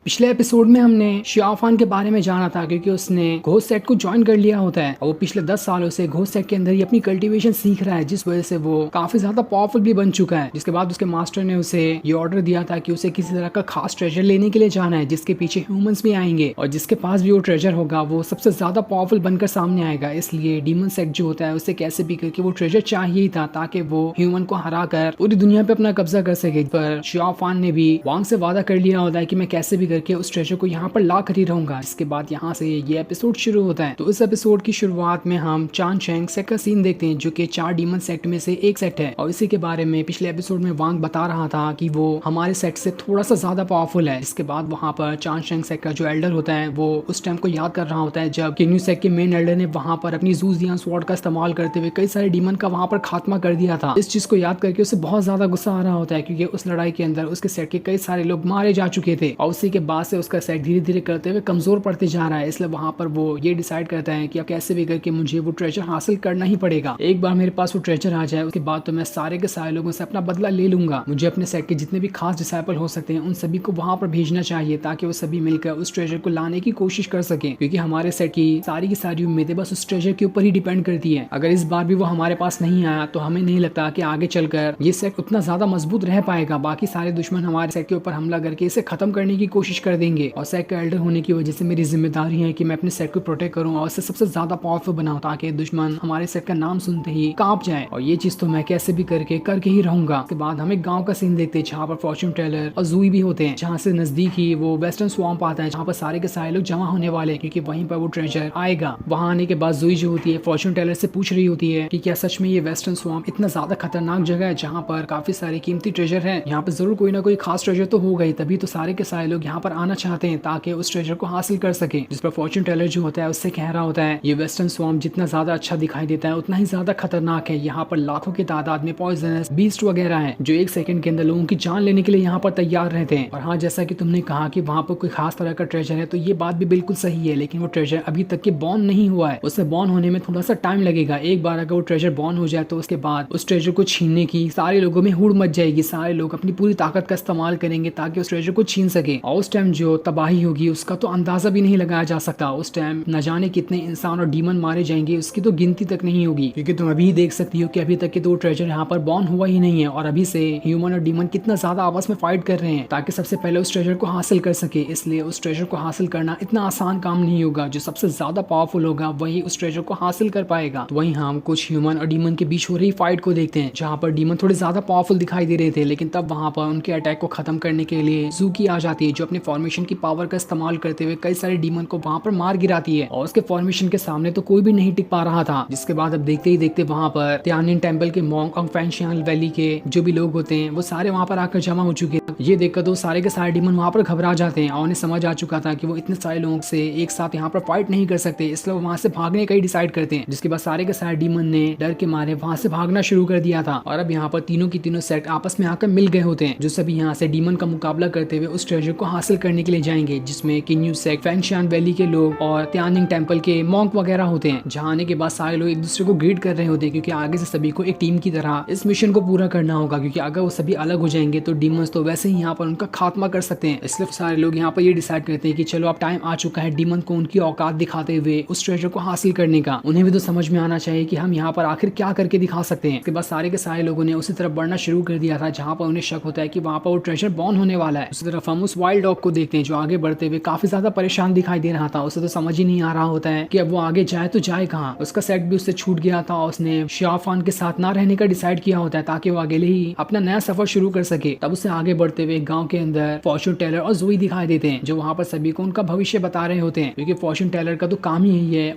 पिछले एपिसोड में हमने शियाफान के बारे में जाना था क्योंकि उसने घोस्ट सेट को ज्वाइन कर लिया होता है और वो पिछले 10 सालों से घोस्ट सेट के अंदर ही अपनी कल्टीवेशन सीख रहा है, जिस वजह से वो काफी ज्यादा पावरफुल भी बन चुका है। जिसके बाद उसके मास्टर ने उसे ये ऑर्डर दिया था कि उसे किसी तरह का खास ट्रेजर लेने के लिए जाना है जिसके पीछे ह्यूमंस भी आएंगे और जिसके पास भी वो ट्रेजर होगा वो सबसे ज्यादा पावरफुल बनकर सामने आएगा। इसलिए डीमन सेट जो होता है उसे कैसे भी करके वो ट्रेजर चाहिए ही था ताकि वो ह्यूमन को हरा कर पूरी दुनिया पे अपना कब्जा कर सके। पर शियाफान ने भी वांग से वादा कर लिया होता है कि मैं कैसे भी करके उस ट्रेजर को यहाँ पर ला कर ही रहूंगा। इसके बाद यहाँ से ये एपिसोड शुरू होता है। तो इस एपिसोड की शुरुआत में हम चान शेंग सेट का सीन देखते हैं जो कि 4 डीमन सेट में से एक सेट है और इसी के बारे में पिछले एपिसोड में वांग बता रहा था कि वो हमारे सेट से थोड़ा सा ज्यादा पावरफुल है। इसके बाद वहाँ पर चान शेंग सेट का जो एल्डर होता है वो उस टाइम को याद कर रहा होता है जब किन्यू सेट के मेन एल्डर ने वहाँ पर अपनी जूजियान स्वॉर्ड का इस्तेमाल करते हुए कई सारे डीमन का वहाँ पर खात्मा कर दिया था। इस चीज को याद करके उसे बहुत ज्यादा गुस्सा आ रहा होता है क्योंकि उस लड़ाई के अंदर उसके सेट के कई सारे लोग मारे जा चुके थे और उसी के बाद से उसका सेट धीरे धीरे करते हुए कमजोर पड़ते जा रहा है। इसलिए वहां पर वो ये डिसाइड करता है कि अब कैसे भी करके मुझे वो ट्रेजर हासिल करना ही पड़ेगा। एक बार मेरे पास वो ट्रेजर आ जाए उसके बाद तो मैं सारे के सारे लोगों से अपना बदला ले लूंगा। मुझे अपने सेट के जितने भी खास डिसाइपल हो सकते हैं उन सभी को वहां पर भेजना चाहिए ताकि वो सभी मिलकर उस ट्रेजर को लाने की कोशिश कर सके क्योंकि हमारे सेट की सारी उम्मीदें बस उस ट्रेजर के ऊपर ही डिपेंड करती है। अगर इस बार भी वो हमारे पास नहीं आया तो हमें नहीं लगता कि आगे चलकर ये सेट उतना ज्यादा मजबूत रह पाएगा। बाकी सारे दुश्मन हमारे सेट के ऊपर हमला करके इसे खत्म करने की कोशिश कर देंगे और सेट का एल्डर होने की वजह से मेरी जिम्मेदारी है कि मैं अपने सेट को प्रोटेक्ट करूं और इसे सबसे ज्यादा पावरफुल बनाऊं ताकि दुश्मन हमारे सेट का नाम सुनते ही कांप जाए और ये चीज तो मैं कैसे भी करके ही रहूंगा। उसके बाद हम एक गांव का सीन देखते हैं जहाँ पर फॉर्च्यून टेलर और जूई भी होते हैं, जहाँ से नजदीक ही वो वेस्टर्न स्वैम्प आता है जहाँ पर सारे के सारे लोग जमा होने वाले हैं क्योंकि वहीं पर वो ट्रेजर आएगा। वहां आने के बाद जूई जो होती है फॉर्च्यून टेलर से पूछ रही होती है कि क्या सच में ये वेस्टर्न स्वैम्प इतना ज्यादा खतरनाक जगह है जहाँ पर काफी सारे कीमती ट्रेजर है, यहाँ पर जरूर कोई ना कोई खास ट्रेजर तो होगा ही, तभी तो सारे के सारे लोग यहाँ पर आना चाहते हैं ताकि उस ट्रेजर को हासिल कर सके। जिस पर फॉर्च्यून टेलर जो होता है उससे कह रहा होता है ये वेस्टर्न स्वैम्प जितना ज्यादा अच्छा दिखाई देता है उतना ही ज्यादा खतरनाक है। यहाँ पर लाखों की तादाद में पॉइजनस बीस्ट वगैरह हैं जो एक सेकंड के अंदर लोगों की जान लेने के लिए यहाँ पर तैयार रहते हैं। और हाँ, जैसा कि तुमने कहा कि वहाँ पर कोई खास तरह का ट्रेजर है तो ये बात भी बिल्कुल सही है, लेकिन वो ट्रेजर अभी तक के बॉर्न नहीं हुआ है, उसे बॉर्न होने में थोड़ा सा टाइम लगेगा। एक बार अगर वो ट्रेजर बॉर्न हो जाए तो उसके बाद उस ट्रेजर को छीनने की सारे लोगों में हुड़ मच जाएगी, सारे लोग अपनी पूरी ताकत का इस्तेमाल करेंगे ताकि उस ट्रेजर को छीन सके और उस टाइम जो तबाही होगी उसका तो अंदाजा भी नहीं लगाया जा सकता। उस टाइम न जाने कितने इंसान और डीमन मारे जाएंगे उसकी तो गिनती तक नहीं होगी क्योंकि तुम अभी देख सकती हो कि अभी तक के तो ट्रेजर यहाँ पर बॉर्न हुआ ही नहीं है और अभी से ह्यूमन और डीमन कितना ज्यादा आपस में फाइट कर रहे हैं ताकि सबसे पहले उस ट्रेजर को हासिल कर सके। इसलिए उस ट्रेजर को हासिल करना इतना आसान काम नहीं होगा, जो सबसे ज्यादा पावरफुल होगा वही उस ट्रेजर को हासिल कर पाएगा। तो वहीं हम कुछ ह्यूमन और डीमन के बीच हो रही फाइट को देखते हैं जहाँ पर डीमन थोड़े ज्यादा पावरफुल दिखाई दे रहे थे, लेकिन तब वहाँ पर उनके अटैक को खत्म करने के लिए जूकी आ जाती है जो अपने फॉर्मेशन की पावर का इस्तेमाल करते हुए कई सारे डीमन को वहाँ पर मार गिराती है और उसके फॉर्मेशन के सामने तो कोई भी नहीं टिक पा रहा था। जिसके बाद अब देखते ही देखते वहाँ पर त्यानिन टेम्पल के मॉन्क और फैंशियान वैली के जो भी लोग होते हैं वो सारे वहाँ पर आकर जमा हो चुके हैं। ये देखकर तो सारे के सारे डीमन वहाँ पर घबरा जाते हैं और उन्हें समझ आ चुका था कि वो इतने सारे लोगों से एक साथ यहाँ पर फाइट नहीं कर सकते, इसलिए वो वहाँ से भागने का ही डिसाइड करते हैं। जिसके बाद सारे के सारे डीमन ने डर के मारे वहाँ से भागना शुरू कर दिया था और अब यहाँ पर तीनों की तीनों सेट आपस में आकर मिल गए होते हैं जो सभी यहाँ से डीमन का मुकाबला करते हुए उस ट्रेजर को हासिल करने के लिए जाएंगे, जिसमें किन्यू सेट फैंशियान वैली के लोग और त्यानिंग टेम्पल के मॉन्क वगैरह होते हैं। जहाँ आने के बाद सारे लोग एक दूसरे को ग्रीट कर रहे होते हैं क्योंकि आगे से सभी को एक टीम की तरह इस मिशन को पूरा करना होगा, क्योंकि अगर वो सभी अलग हो जाएंगे तो डीमंस तो वैसे ही यहाँ पर उनका खात्मा कर सकते हैं। इसलिए सारे लोग यहाँ पर ये डिसाइड करते हैं कि चलो अब टाइम आ चुका है डीमन को उनकी औकात दिखाते हुए उस ट्रेजर को हासिल करने का। उन्हें भी तो समझ में आना चाहिए कि हम यहाँ पर आखिर क्या करके दिखा सकते हैं। उसके बाद सारे के सारे लोगों ने उसी तरफ बढ़ना शुरू कर दिया था जहाँ पर उन्हें शक होता है कि वहाँ पर वो ट्रेजर बॉर्न होने वाला है। उसी तरफ हम उस वाइल्ड डॉग को देखते हैं जो आगे बढ़ते हुए काफी ज्यादा परेशान दिखाई दे रहा था। उसे तो समझ ही नहीं आ रहा होता है कि अब वो आगे जाए तो जाए कहाँ। उसका सेट भी उससे छूट गया था और उसने शियाफान के साथ ना रहने का डिसाइड किया होता है ताकि वो अकेले ही अपना नया सफर शुरू कर सके। तब उसे आगे बढ़ते हुए गांव के अंदर फॉर्च्यून टेलर और जूई दिखाई देते हैं जो वहाँ पर सभी को उनका भविष्य बता रहे होते हैं क्योंकि फॉर्च्यून टेलर का तो काम ही यही है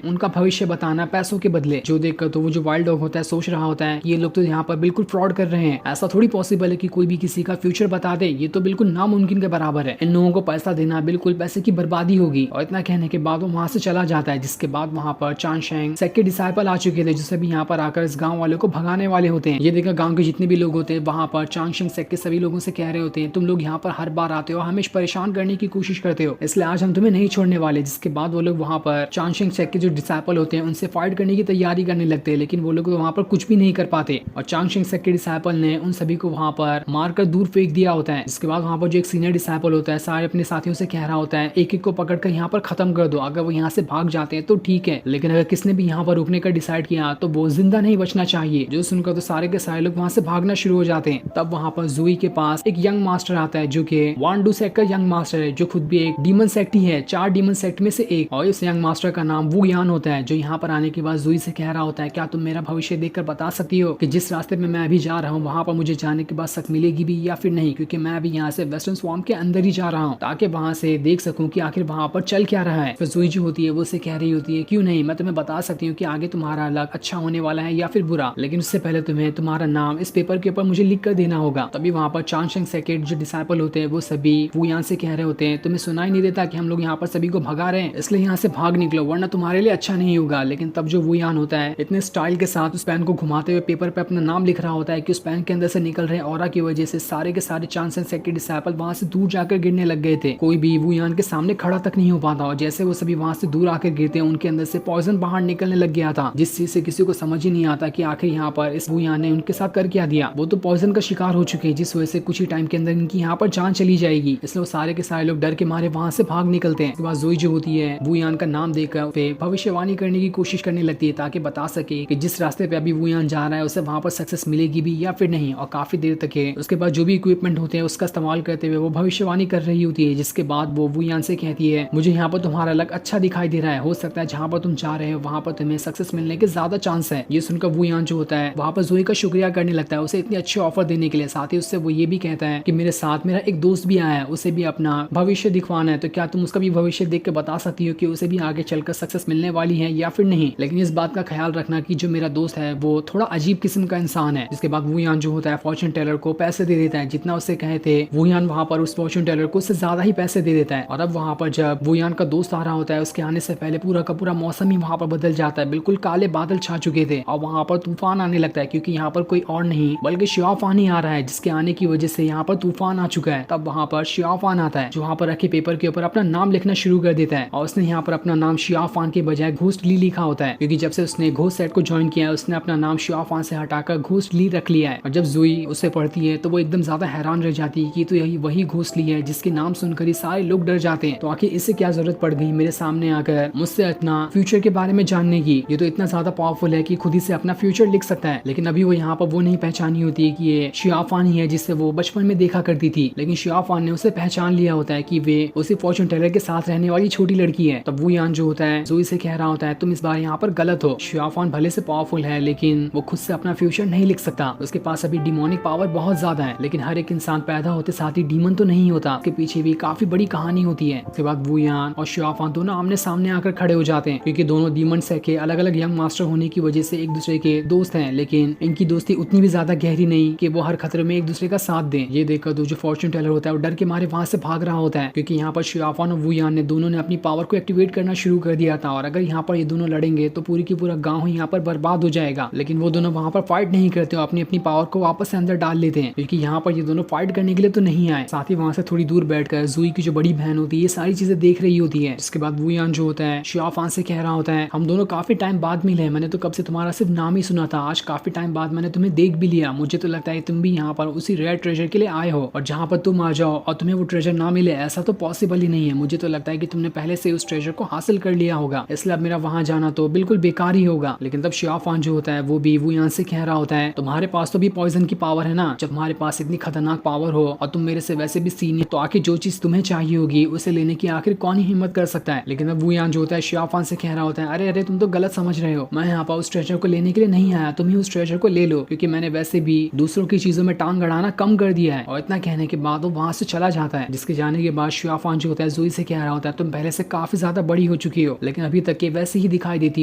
उनका भविष्य बताना पैसों के बदले। जो देखकर तो वो जो वाइल्ड डॉग होता है सोच रहा होता है ये लोग तो यहाँ पर बिल्कुल फ्रॉड कर रहे हैं, ऐसा थोड़ी पॉसिबल है कि कोई भी किसी का फ्यूचर बता दे, ये तो बिल्कुल नामुमकिन के बराबर है। इन लोगों को पैसा देना बिल्कुल पैसे की बर्बादी होगी। और इतना कहने के बाद वो वहाँ से चला जाता है। जिसके बाद वहाँ पर चान शेंग सेट के डिसाइपल आ चुके थे जो सभी यहाँ पर आकर इस गाँव वाले को भगाने वाले होते हैं। ये देखकर गाँव के जितने भी लोग होते हैं वहाँ पर चान शेंग सेट के सभी लोगों से कह रहे होते हैं तुम लोग यहाँ पर हर बार आते हो, हमें परेशान करने की कोशिश करते हो, इसलिए आज हम तुम्हें नहीं छोड़ने वाले। जिसके बाद वो लोग वहाँ पर चान शेंग सेट के जो डिसाइपल होते हैं उनसे फाइट करने की तैयारी करने लगते हैं, लेकिन वो लोग वहाँ पर कुछ भी नहीं कर पाते और चान शेंग सेट के डिसाइपल ने उन सभी को वहाँ पर मारकर दूर फेंक दिया होता है। जिसके बाद वहाँ पर जो एक सीनियर डिसाइपल होता है सारे अपने साथियों से कह रहा होता है एक एक को पकड़कर यहाँ पर खत्म कर दो, अगर वो यहाँ से भाग जाते हैं तो ठीक है, लेकिन अगर किसने भी यहाँ पर रुकने का डिसाइड किया तो वो जिंदा नहीं बचना चाहिए। जो सुनकर तो सारे के सारे लोग वहाँ से भागना शुरू हो जाते हैं। तब वहाँ पर जूही के पास एक यंग मास्टर आता है जो कि वांडू सेक्ट का यंग मास्टर है, जो खुद भी एक डीमन सेक्ट ही है, 4 डीमन सेक्ट में से एक। और इस यंग मास्टर का नाम वू यान होता है, जो यहाँ पर आने के बाद जूही से कह रहा होता है क्या तुम मेरा भविष्य देखकर बता सकती हो कि जिस रास्ते में मैं अभी जा रहा हूँ वहाँ पर मुझे जाने के बाद सक मिलेगी भी या फिर नहीं, क्योंकि मैं अभी यहाँ से वेस्टर्न स्वाम्प के अंदर ही जा रहा हूँ ताकि वहाँ से देख सकूँ कि आखिर वहाँ पर चल क्या रहा है। फिर जूही जो होती है वो उसे कह रही होती है क्यों नहीं, मैं तुम्हें बता सकती हूँ कि आगे तुम्हारा लक अच्छा होने वाला है या फिर बुरा, लेकिन उससे पहले तुम्हें तुम्हारा नाम इस पेपर के ऊपर मुझे लिख कर देना होगा। तभी वहाँ पर चांगशेंग सेकेंड जो डिसाइपल होते हैं वो सभी वू यान से कह रहे होते हैं तुम्हें सुनाई नहीं देता कि हम लोग यहाँ पर सभी को भगा रहे हैं, इसलिए यहाँ से भाग निकलो वरना तुम्हारे लिए अच्छा नहीं होगा। लेकिन तब जो वू यान होता है इतने स्टाइल के साथ उस पेन को घुमाते हुए पेपर पे अपना नाम लिख रहा होता है कि उस पेन के अंदर से निकल रहे ऑरा की वजह से सारे के सारे चांगशेंग सेक्ट के डिसाइपल वहाँ से दूर जाकर गिरने लग गए थे। कोई भी वू यान के सामने खड़ा तक नहीं हो पाता और जैसे वो सभी वहाँ से दूर आकर गिरते हैं उनके अंदर से पॉइजन बाहर निकलने लग गया था, जिस चीज से किसी को समझ ही नहीं आता कि आखिर यहाँ पर इस वू यान ने उनके साथ कर क्या दिया। वो तो पॉइजन का शिकार हो चुके हैं जिस वजह से कुछ ही टाइम के अंदर इनकी यहाँ पर जान चली जाएगी, इसलिए वो सारे के सारे लोग डर के मारे वहाँ से भाग निकलते हैं। उसके बाद जोई जो होती है वू यान का नाम देकर भविष्यवाणी करने की कोशिश करने लगती है ताकि बता सके कि जिस रास्ते पे अभी वू यान जा रहा है उसे वहाँ पर सक्सेस मिलेगी भी या फिर नहीं, और काफी देर तक है। उसके बाद जो भी इक्विपमेंट होते हैं उसका इस्तेमाल करते हुए वो भविष्यवाणी कर रही होती है, जिसके बाद वो वू यान से कहती है मुझे यहाँ पर तुम्हारा लक अच्छा दिखाई दे रहा है, हो सकता है जहाँ पर तुम जा रहे हो वहाँ पर तुम्हें सक्सेस मिलने के ज्यादा चांस है। ये सुनकर वू यान जो होता है वहाँ पर जोई का शुक्रिया करने लगता है उसे इतनी अच्छी ऑफर देने के लिए। साथ ही उससे वो ये भी कहता है कि मेरे साथ मेरा एक दोस्त भी आया है, उसे भी अपना भविष्य दिखवाना है, तो क्या तुम उसका भी भविष्य देख के बता सकती हो कि उसे भी आगे चलकर सक्सेस मिलने वाली है या फिर नहीं। लेकिन इस बात का ख्याल रखना कि जो मेरा दोस्त है वो थोड़ा अजीब किस्म का इंसान है। जिसके बाद वू यान जो होता है फॉर्चून टेलर को पैसे दे देता है, जितना उसे कहे थे वू यान वहाँ पर उस फॉर्चून टेलर को उससे ज्यादा ही पैसे दे देता है। और अब वहाँ पर जब वू यान का दोस्त आ रहा होता है उसके आने से पहले पूरा का पूरा मौसम ही वहाँ पर बदल जाता है, बिल्कुल काले बादल छा चुके थे और वहाँ पर तूफान आने लगता है, क्योंकि यहाँ पर कोई और नहीं बल्कि शियाफान ही आ रहा है, जिसके आने की वजह से यहाँ पर तूफान आ चुका है। तब वहाँ पर शियाफान आता है जो वहाँ पर रखे पेपर के ऊपर अपना नाम लिखना शुरू कर देता है और उसने यहाँ पर अपना नाम शियाफान के बजाय घोस्ट ली लिखा होता है, क्योंकि जब से उसने घोस्ट सेट को ज्वाइन किया है उसने अपना नाम शियाफान से हटाकर घोस्ट ली रख लिया है। और जब जोई उसे पढ़ती है तो वो एकदम ज्यादा हैरान रह जाती है कि तो यही वही घोस्ट ली है जिसके नाम सुनकर ही सारे लोग डर जाते हैं, तो आखिर इससे क्या जरूरत पड़ गई मेरे सामने आकर मुझसे अपना फ्यूचर के बारे में जानने की, ये तो इतना ज्यादा पावरफुल है कि खुद ही से अपना फ्यूचर लिख सकता है। लेकिन अभी वो यहाँ पर वो नहीं पहचानी होती है कि ये शियाफान ही है जिससे वो बचपन में देखा करती थी, लेकिन शियाफान ने उसे पहचान लिया होता है कि वे उसी फॉर्चून टेलर के साथ रहने वाली छोटी लड़की है। तब वू यान जो होता है जोई से कह रहा होता है तुम इस बार यहाँ पर गलत हो, शियाफान भले से पावरफुल है लेकिन वो खुद से अपना फ्यूचर नहीं लिख सकता, उसके पास अभी डिमोनिक पावर बहुत ज्यादा है। लेकिन हर एक इंसान पैदा होते साथ ही डीमन तो नहीं होता, उसके पीछे भी काफी बड़ी कहानी होती है। उसके बाद वू यान और शियाफान दोनों आमने सामने आकर खड़े हो जाते हैं, क्योंकि दोनों डीमन सेट के अलग अलग यंग मास्टर होने की वजह से एक दूसरे के दोस्त हैं, लेकिन इनकी दोस्ती उतनी भी ज्यादा गहरी नहीं कि वो हर खतरे में एक दूसरे का साथ दें। ये देखकर जो फॉर्चून टेलर होता है वो डर के मारे वहां से भाग रहा होता है, क्योंकि यहाँ पर शियाफान और वू यान ने दोनों ने अपनी पावर को एक्टिवेट करना शुरू कर दिया था और अगर यहाँ पर ये दोनों लड़ेंगे तो पूरी की पूरा गाँव यहाँ पर बर्बाद हो जाएगा। लेकिन वो दोनों वहाँ पर फाइट नहीं करते, अपनी अपनी पावर को वापस से अंदर डाल लेते हैं, क्योंकि यहाँ पर ये दोनों फाइट करने के लिए तो नहीं आए। साथ ही वहाँ से थोड़ी दूर बैठकर जूई की जो बड़ी बहन होती है ये सारी चीजें देख रही होती है। इसके बाद वू यान जो होता है शियाफान से कह रहा होता है हम दोनों काफी टाइम बाद मिले, मैंने तो कब से तुम्हारा सिर्फ नाम ही सुना था, आज काफी टाइम बाद मैंने तुम्हें देख भी लिया, मुझे तो लगता है तुम भी यहाँ पर उसी रेयर ट्रेजर के लिए आए हो और जहाँ पर तुम आ जाओ और तुम्हें वो ट्रेजर ना मिले ऐसा तो पॉसिबल ही नहीं है। मुझे तो लगता है कि तुमने पहले से उस ट्रेजर को हासिल कर लिया होगा, इसलिए अब मेरा वहाँ जाना तो बिल्कुल बेकार ही होगा। लेकिन तब शियाफान जो होता है वो भी वू यान से कह रहा होता है तुम्हारे पास तो भी पॉइजन की पावर है ना, जब तुम्हारे पास इतनी खतरनाक पावर हो और तुम मेरे से वैसे भी सीनियर, तो आखिर जो चीज तुम्हें चाहिए होगी उसे लेने की आखिर कौन ही हिम्मत कर सकता है। लेकिन अब वू यान जो होता है शियाफान से कह रहा होता है अरे अरे तुम तो गलत समझ रहे हो, मैं यहाँ पर उस ट्रेजर को लेने के लिए नहीं आया, तुम ही उस ट्रेजर को ले लो, क्योंकि मैंने वैसे भी दूसरों की चीजों में टांग अड़ाना कम कर दिया है। और इतना कहने के बाद वो वहां से चला जाता है, जिसके जाने के बाद शियाफान जो होता है जोई से कह रहा होता है तुम पहले से काफी ज्यादा बड़ी हो चुकी हो लेकिन अभी तक के वैसे ही दिखाई देती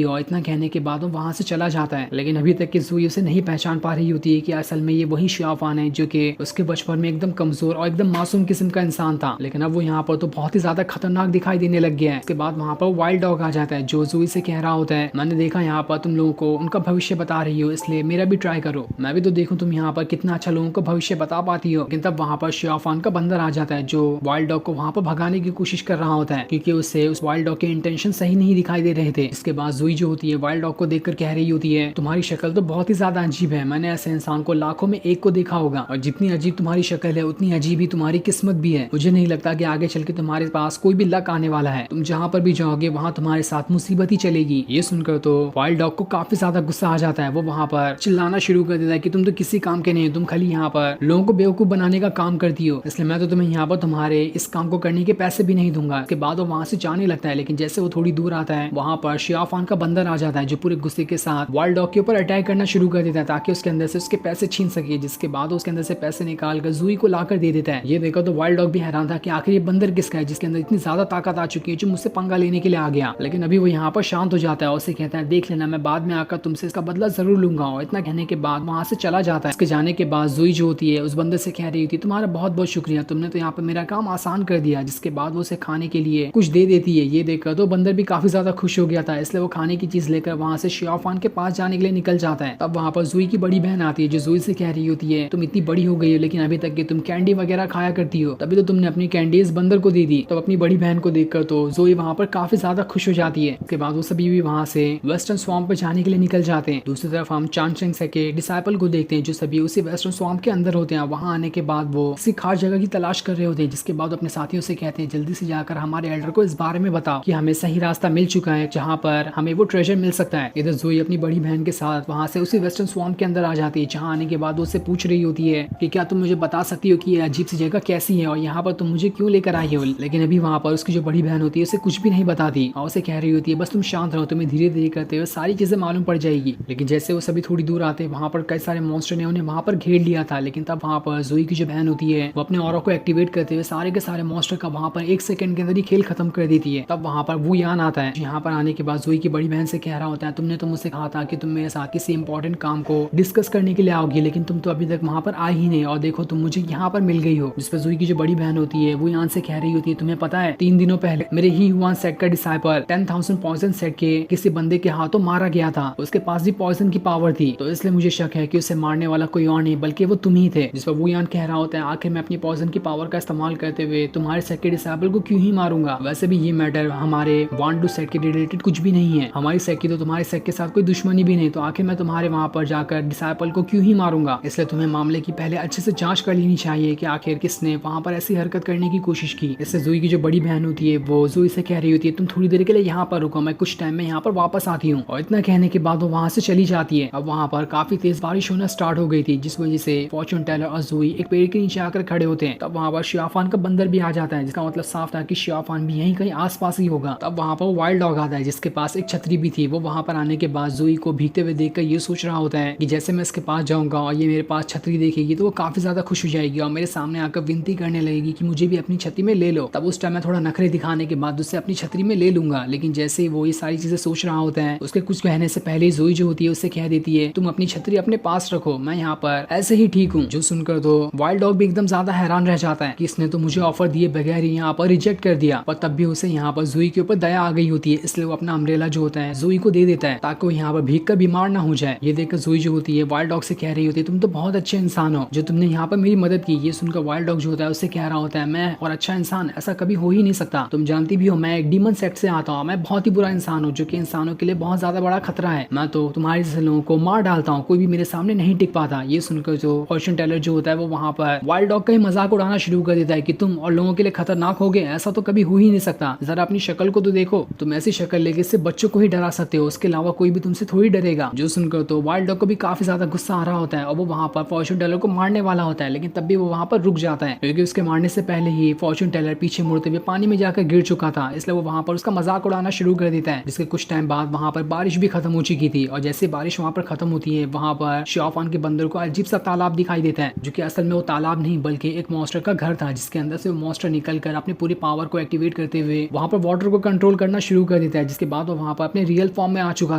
हो। इतना कहने के बाद वो वहां से चला जाता है, लेकिन अभी तक की जोई उसे नहीं पहचान पा रही होती है कि असल में ये वही शियाफान है जो कि उसके बचपन में एकदम कमजोर और एकदम मासूम किस्म का इंसान था, लेकिन अब वो यहाँ पर तो बहुत ही ज्यादा खतरनाक दिखाई देने लग गया है। इसके बाद वहाँ पर वाइल्ड डॉग आ जाता है जो जोई से कह रहा होता है मैंने देखा यहाँ पर तुम लोगों को उनका भविष्य बता रही हो, इसलिए मेरा भी ट्राई करो, मैं भी तो देखूं तुम यहाँ पर कितना अच्छा लोगों को भविष्य बता पाती हो। लेकिन तब वहाँ पर शियाफान का बंदर आ जाता है जो वाइल्ड डॉग को वहाँ पर भगाने की कोशिश कर रहा होता है, क्योंकि उससे उस वाइल्ड डॉग के इंटेंशन सही नहीं दिखाई दे रहे थे। इसके बाद जोई जो होती है वाइल्ड डॉग को देखकर कह रही होती है तुम्हारी शक्ल तो बहुत ही ज्यादा अजीब है, मैंने ऐसे इंसान को लाखों में एक को देखा होगा और जितनी अजीब तुम्हारी शक्ल है उतनी अजीब ही तुम्हारी किस्मत किस्मत भी है। मुझे नहीं लगता कि आगे चल के तुम्हारे पास कोई भी लक आने वाला है। तुम जहाँ पर भी जाओगे वहाँ तुम्हारे साथ मुसीबत ही चलेगी। ये सुनकर तो वाइल्ड डॉग को काफी ज्यादा गुस्सा आ जाता है। वो वहाँ पर चिल्लाना शुरू कर देता है कि तुम तो किसी काम के नहीं हो, तुम खाली यहाँ पर लोगों को बेवकूफ बनाने का काम करती हो, इसलिए मैं तो तुम्हें यहाँ पर तुम्हारे इस काम को करने के पैसे भी नहीं दूंगा। इसके बाद वो वहाँ से जाने लगता है, लेकिन जैसे वो थोड़ी दूर आता है वहाँ पर शियाफान का बंदर आ जाता है जो पूरे गुस्से के साथ वाइल्ड डॉग के ऊपर अटैक करना शुरू कर देता है ताकि उसके अंदर से उसके पैसे छीन सके। जिसके बाद उसके अंदर से पैसे निकाल कर जूही को लाकर दे देता है। ये देखो तो वाइल्ड डॉग भी हैरान था कि आखिर ये बंदर किसका है जिसके अंदर इतनी ज्यादा ताकत आ चुकी है जो मुझसे पंगा लेने के लिए आ गया। लेकिन अभी वो यहाँ पर शांत हो जाता है और उसे कहता है देख लेना, मैं बाद में आकर तुमसे इसका बदला जरूर लूंगा। और इतना कहने के बाद वहाँ से चला जाता है। इसके जाने के बाद जूही जो होती है उस बंदर से कह रही होती है तुम्हारा बहुत बहुत शुक्रिया, तुमने तो यहाँ पर मेरा काम आसान कर दिया। जिसके बाद वो उसे खाने के लिए कुछ दे देती है। ये देखकर तो बंदर भी काफी ज्यादा खुश हो गया था, इसलिए वो खाने की चीज लेकर वहाँ से शियाफान के पास जाने के लिए निकल जाता है। तब वहाँ पर जूही की बड़ी बहन आती है जो जूही से कह रही होती है तुम इतनी बड़ी हो गई हो लेकिन अभी तक तुम कैंडी वगैरह खाया करती हो, तभी तो तुमने अपनी कैंडी इस बंदर को दे दी। तब अपनी बड़ी बहन को देखकर तो जूही वहाँ पर काफी ज्यादा खुश हो जाती है। उसके बाद वो सभी भी वहाँ से वेस्टर्न स्वाम्प पे जाने के लिए निकल जाते हैं। दूसरी तरफ हम चांगचेंग के डिसाइपल को देखते हैं जो सभी उसी वेस्टर्न स्वाम्प के अंदर होते हैं। वहाँ आने के बाद वो किसी खास जगह की तलाश कर रहे होते हैं। जिसके बाद अपने साथियों से कहते हैं जल्दी से जाकर हमारे एल्डर को इस बारे में बताओ कि हमें सही रास्ता मिल चुका है जहाँ पर हमें वो ट्रेजर मिल सकता है। इधर जूही अपनी बड़ी बहन के साथ वहाँ से उसी वेस्टर्न स्वाम्प के अंदर आ जाती है। जहाँ आने के बाद उससे पूछ रही होती है कि क्या तुम मुझे बता सकती हो कि ये अजीब सी जगह कैसी है और यहाँ पर तुम मुझे क्यों लेकर आई हो। लेकिन अभी वहाँ पर उसकी जो बड़ी बहन होती है उसे कुछ भी नहीं बताती और उसे कह रही होती है बस तुम शांत रहो, तुम्हें धीरे धीरे करते हुए सारी चीजें मालूम पड़ जाएगी। लेकिन जैसे वो सभी थोड़ी दूर आते वहाँ पर कई सारे मॉन्स्टर ने उन्हें वहाँ पर घेर लिया था। लेकिन तब वहाँ पर जूही की जो बहन होती है वो अपने ऑरा को एक्टिवेट करते हुए सारे के सारे मॉन्स्टर का वहाँ पर 1 सेकंड के अंदर ही खेल खत्म कर देती है। तब वहाँ पर वो यान आता है। यहाँ पर आने के बाद जूही की बड़ी बहन से कह रहा होता है तुमने तो मुझसे कहा था कि तुम मेरे साथ किसी इंपॉर्टेंट काम को डिस्कस करने के लिए आओगी, लेकिन तुम तो अभी तक वहाँ पर आई ही नहीं और देखो तुम मुझे यहाँ पर मिल गई हो। जिस पर जूही की जो बड़ी बहन होती है वो यान से कह रही होती है तुम्हें पता है 3 दिनों पहले मेरे ही हुआन सेट का डिसाइपल 10,000 पॉइजन सेट के किसी बंदे के हाथों मारा गया था। उसके पास भी पॉइजन की पावर थी, तो इसलिए मुझे शक है कि उसे मारने वाला कोई और नहीं बल्कि वो तुम ही थे। जिस पर वो यान कह रहा होता है आखिर मैं अपनी पॉइजन की पावर का इस्तेमाल करते हुए तुम्हारे सेट के डिसाइपल को क्यों ही मारूंगा। वैसे भी ये मैटर हमारे वांडू सेट के रिलेटेड कुछ भी नहीं है, हमारी सेट की तो तुम्हारे सेट के साथ कोई दुश्मनी भी नहीं, तो आखिर मैं तुम्हारे वहाँ पर जाकर डिसाइपल को क्यों ही मारूंगा। इसलिए तुम्हें मामले की पहले अच्छे से जांच कर लेनी चाहिए कि आखिर किसने वहाँ पर ऐसी हरकत करने की कोशिश की। इससे जूही की जो बड़ी बहन होती है वो जूही से कह रही होती है तुम थोड़ी देर के लिए यहाँ पर रुको, मैं कुछ टाइम में यहाँ पर वापस आती हूँ। और इतना कहने के बाद वो वहाँ से चली जाती है। अब वहाँ पर काफी तेज बारिश होना स्टार्ट हो गई थी जिस वजह से फॉर्चून टेलर और जूही एक पेड़ के नीचे आकर खड़े होते हैं। तब वहाँ पर शियाफान का बंदर भी आ जाता है जिसका मतलब साफ था कि शियाफान भी यहीं कहीं आसपास ही होगा। तब वहाँ पर वाइल्ड डॉग आता है जिसके पास एक छतरी भी थी। वो वहाँ पर आने के बाद जूही को भीगते हुए देखकर ये सोच रहा होता है कि जैसे मैं इसके पास जाऊंगा और ये मेरे पास छतरी देखेगी तो वो काफी ज्यादा खुश हो जाएगी और मेरे सामने आकर विनती करने लगेगी कि मुझे भी अपनी छतरी में ले लो। तब उस टाइम मैं थोड़ा नखरे दिखाने के बाद उससे अपनी छतरी में ले लूंगा। लेकिन जैसे ही वो ये सारी चीजें सोच रहा होता है उसके कुछ कहने से पहले जूही जो होती है उससे कह देती है तुम अपनी छतरी अपने पास रखो, मैं यहाँ पर ऐसे ही ठीक हूँ। जो सुनकर तो वाइल्ड डॉग भी एकदम ज्यादा हैरान रह जाता है कि इसने तो मुझे ऑफर दिए बगैर ही यहाँ पर रिजेक्ट कर दिया। पर तब भी उसे यहाँ पर जूही के ऊपर दया आ गई होती है, इसलिए वो अपना अम्ब्रेला जो होता है जूही को दे देता है ताकि वो यहाँ पर भीग कर बीमार ना हो जाए। ये देखकर जूही जो होती है वाइल्ड डॉग से कह रही होती है तुम तो बहुत अच्छे इंसान हो जो तुमने यहाँ पर मेरी मदद की। ये सुनकर वाइल्ड डॉग जो होता है उससे कह रहा होता है मैं और अच्छा इंसान ऐसा कभी हो ही नहीं सकता, तुम जानती भी हो मैं एक डीमन सेट से आता हूँ, मैं बहुत ही बुरा इंसान हूँ जो कि इंसानों के लिए बहुत ज्यादा बड़ा खतरा है, मैं तो तुम्हारे जैसे लोगों को मार डालता हूँ, कोई भी मेरे सामने नहीं टिक पाता। ये सुनकर जो फॉर्चून टेलर जो होता है वो वहाँ पर वाइल्ड डॉग का ही मजाक उड़ाना शुरू कर देता है कि तुम और लोगों के लिए खतरनाक होगे, ऐसा तो कभी हो ही नहीं सकता, जरा अपनी शक्ल को तो देखो, तुम ऐसी शक्ल लेके सिर्फ बच्चों को ही डरा सकते हो, उसके अलावा कोई भी तुमसे थोड़ी डरेगा। जो सुनकर तो वाइल्ड डॉग को भी काफी ज्यादा गुस्सा आ रहा होता है और वो वहाँ पर फॉर्चून टेलर को मारने वाला होता है, लेकिन तब भी वो वहाँ पर रुक जाता है क्योंकि उसके मारने से पहले ही फॉर्चून टेलर पीछे मुड़ते हुए पानी में जाकर गिर चुका था, इसलिए वो वहाँ पर उसका मजाक उड़ाना शुरू कर देता है। जिसके कुछ टाइम बाद वहाँ पर बारिश भी खत्म हो चुकी थी और जैसे बारिश वहाँ पर खत्म होती है वहाँ पर शियाफान के बंदर को अजीब सा तालाब दिखाई देता है जो कि असल में वो तालाब नहीं बल्कि एक मॉन्स्टर का घर था जिसके अंदर से वो मॉन्स्टर निकल कर अपनी पूरी पावर को एक्टिवेट करते हुए वहाँ पर वाटर को कंट्रोल करना शुरू कर देता है। जिसके बाद वो वहाँ पर अपने रियल फॉर्म में आ चुका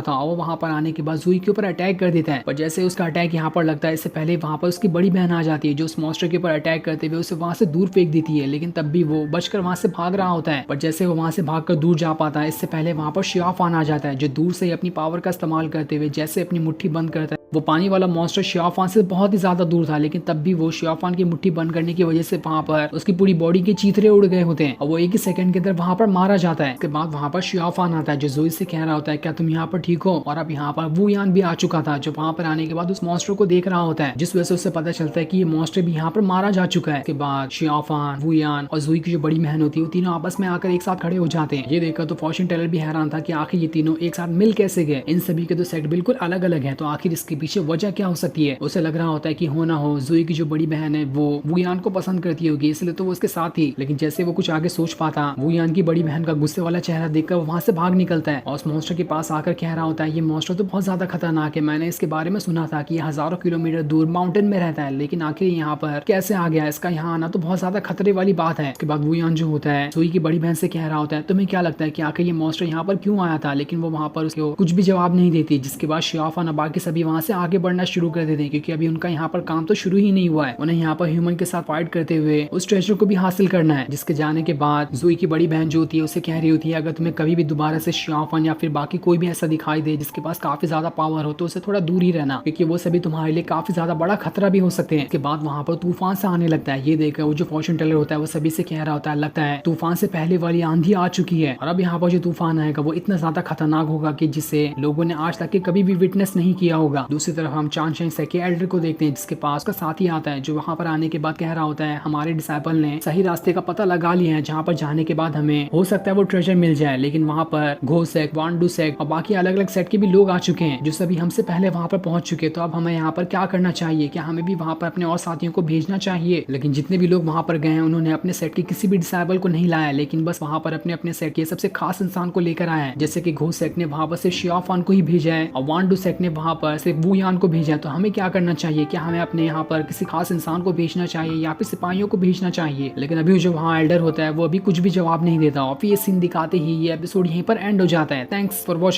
था और वहाँ पर आने के बाद जूही के ऊपर अटैक कर देता है। पर जैसे उसका अटैक यहाँ पर लगता है इससे पहले वहाँ पर उसकी बड़ी बहन आ जाती है जो उस मॉन्स्टर के ऊपर अटैक करते हुए उसे वहाँ से दूर फेंक देती है, लेकिन तब भी वो बचकर वहाँ से भाग रहा होता है। पर जैसे वो वहाँ से भागकर दूर जा पाता है इससे पहले वहाँ पर शियाफान आ जाता है जो दूर से ही अपनी पावर का इस्तेमाल करते हुए जैसे अपनी मुट्ठी बंद करता है वो पानी वाला मॉन्स्टर शियाफान से बहुत ही ज्यादा दूर था, लेकिन तब भी वो शियाफान की मुट्ठी बंद करने की वजह से वहां पर उसकी पूरी बॉडी के चीथड़े उड़ गए होते हैं और वो एक ही सेकंड के अंदर वहां पर मारा जाता है। उसके बाद वहां पर शियाफान आता है जो जोई से कह रहा होता है क्या तुम यहाँ पर ठीक हो, और अब यहाँ पर वुयान भी आ चुका था जो वहां पर आने के बाद उस मॉन्स्टर को देख रहा होता है, जिस वजह से उससे पता चलता है कि ये मॉन्स्टर भी यहाँ पर मारा जा चुका है। उसके बाद शियाफान, वुयान और जोई की जो बड़ी बहन होती है वो तीनों आपस में आकर एक साथ खड़े हो जाते हैं। ये देखकर तो फॉर्चून टेलर भी हैरान था कि आखिर ये तीनों एक साथ मिल कैसे गए, इन सभी के तो सेट बिल्कुल अलग अलग है, तो आखिर इसके पीछे वजह क्या हो सकती है। उसे लग रहा होता है कि हो ना हो जोई की जो बड़ी बहन है वो वुयान को पसंद करती होगी, इसलिए तो वो उसके साथ थी। लेकिन जैसे वो कुछ आगे सोच पाता, वुयान की बड़ी बहन का गुस्से वाला चेहरा देखकर वो वहां से भाग निकलता है और उस मॉन्स्टर के पास आकर कह रहा होता है ये मॉन्स्टर तो बहुत ज्यादा खतरनाक है, मैंने इसके बारे में सुना था कि ये हजारों किलोमीटर दूर माउंटेन में रहता है, लेकिन आखिर यहाँ पर कैसे आ गया, इसका यहाँ आना तो बहुत ज्यादा खतरे वाली बात है। उसके बाद वुयान जो होता है जोई की बड़ी बहन से कह रहा होता है तुम्हें क्या लगता है कि आखिर ये मॉन्स्टर यहाँ पर क्यों आया था, लेकिन वो वहां पर उसको कुछ भी जवाब नहीं देती। जिसके बाद शियाफान और बाकी सभी वहां से आगे बढ़ना शुरू कर देते हैं क्योंकि अभी उनका यहाँ पर काम तो शुरू ही नहीं हुआ है, उन्हें यहाँ पर ह्यूमन के साथ फाइट करते हुए उस ट्रेजर को भी हासिल करना है। जिसके जाने के बाद जोई की बड़ी बहन जो होती है उसे कह रही होती है अगर तुम्हें कभी भी दोबारा से शियाफान या फिर बाकी कोई भी ऐसा दिखाई दे जिसके पास काफी ज्यादा पावर हो तो उसे थोड़ा दूर ही रहना, क्योंकि वो सभी तुम्हारे लिए काफी ज्यादा बड़ा खतरा भी हो सकते हैं। इसके बाद वहां पर तूफान से आने लगता है। ये देखकर वो जो फॉर्चून टेलर होता है वो सभी से कह रहा होता है लगता है तूफान से पहले वाली आंधी आ चुकी है और अब यहाँ पर जो तूफान आएगा वो इतना ज्यादा खतरनाक होगा कि जिसे लोगों ने आज तक के कभी भी विटनेस नहीं किया होगा। दूसरी तरफ हम चानशाइन सेके एल्डर को देखते हैं जिसके पास का साथी आता है जो वहां पर आने के बाद कह रहा होता है हमारे डिसाइपल ने सही रास्ते का पता लगा लिया है, जहाँ पर जाने के बाद हमें हो सकता है वो ट्रेजर मिल जाए, लेकिन वहां पर घोस्ट सेक, वांडू सेक और बाकी अलग अलग सेट के भी लोग आ चुके हैं जो सभी हमसे पहले वहां पर पहुंच चुके। तो अब हमें यहाँ पर क्या करना चाहिए, क्या हमें भी वहां पर अपने और साथियों को भेजना चाहिए। लेकिन जितने भी लोग वहां पर गए हैं उन्होंने अपने सेट के किसी भी डिसाइबल को नहीं लाया, लेकिन बस वहां पर अपने अपने सेट के सबसे खास इंसान को लेकर आए हैं। जैसे कि घोस्ट सेक ने वहां पर सिर्फ शियाफान को ही भेजा है और वांडू सेक ने वहां पर सिर्फ वुयान को भेजा है। तो हमें क्या करना चाहिए, क्या हमें अपने यहाँ पर किसी खास इंसान को भेजना चाहिए या फिर सिपाहियों को भेजना चाहिए। लेकिन अभी जो वहाँ एल्डर होता है वो अभी कुछ भी जवाब नहीं देता और फिर ये सीन दिखाते ही ये एपिसोड यहीं पर एंड हो जाता है। Thanks for watching.